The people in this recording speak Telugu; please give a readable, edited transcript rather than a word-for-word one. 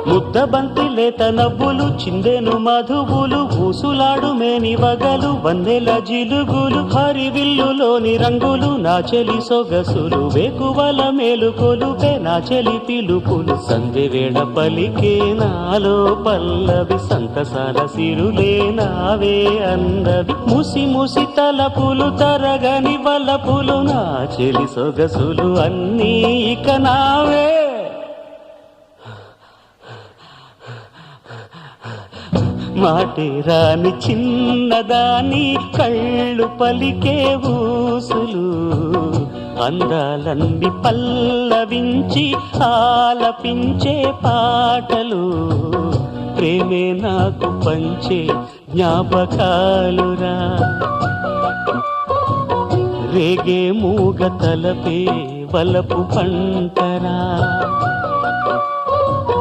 ముద్దబంతి లేత నవ్వులు చిందెను మధువులు ఊసులాడు మేని వగలు వందెల జిలుగులు హరివిల్లులోని రంగులు నా చెలి సొగసులు వేకువల మేలుకొలుపే నా చెలి పిలుపులు సంధ్య వేళ పలికే నాలో పల్లవి సంతసాల సిరులే నావే అందవి ముసి ముసి తలపులు తరగని వలపులు నా చెలి సొగసులు అన్నీ ఇక నావే. మాటే రాని చిన్నదాని కళ్ళు పలికే ఊసులు అందాలన్నీ పల్లవించి ఆలపించే పాటలు ప్రేమే నాకు పంచే జ్ఞాపకాలురా రేగే మూగ తలపే వలపు పంటరా